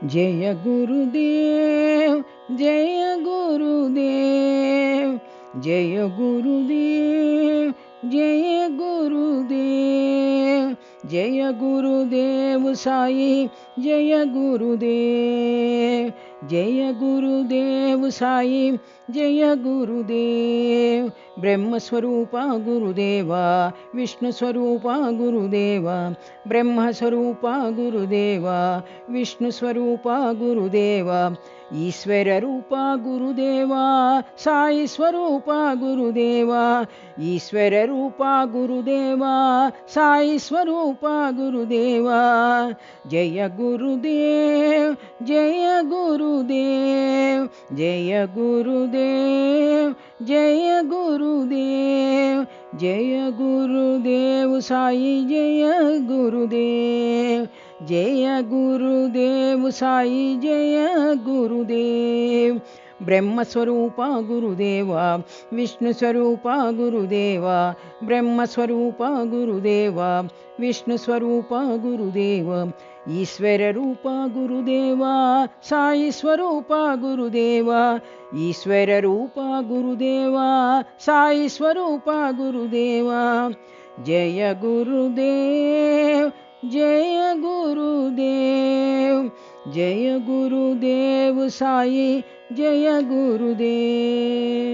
जय गुरुदेव जय गुरुदेव जय गुरुदेव जय गुरुदेव जय गुरुदेव साई जय गुरुदेव जय गुरुदेव साई जय गुरुदेव ब्रह्मस्वरूपा गुरुदेवा विष्णुस्वरूपा गुरुदेवा ब्रह्मस्वरूपा गुरुदेवा विष्णुस्वरूपा गुरुदेवा ईश्वररूपा गुरुदेवा साई स्वरूपा गुरुदेवा ईश्वररूपा गुरुदेवा साई स्वरूपा गुरुदेवा जय गुरुदेव जय गुरुदेव जय गुरुदेव जय गुरुदेव जय गुरुदेव साई जय गुरुदेव जय गुरुदेव साई जय गुरुदेव ब्रह्मस्वरूपा गुरुदेवा विष्णुस्वरूपा गुरुदेवा ब्रह्मस्वरूपा गुरुदेवा विष्णुस्वरूपा गुरुदेव ईश्वररूपा गुरुदेवा साई स्वरूपा गुरुदेवा ईश्वररूपा गुरुदेवा साई स्वरूपा गुरुदेवा जय गुरुदेव जय गुरुदेव जय गुरुदेव साई जय गुरुदेव।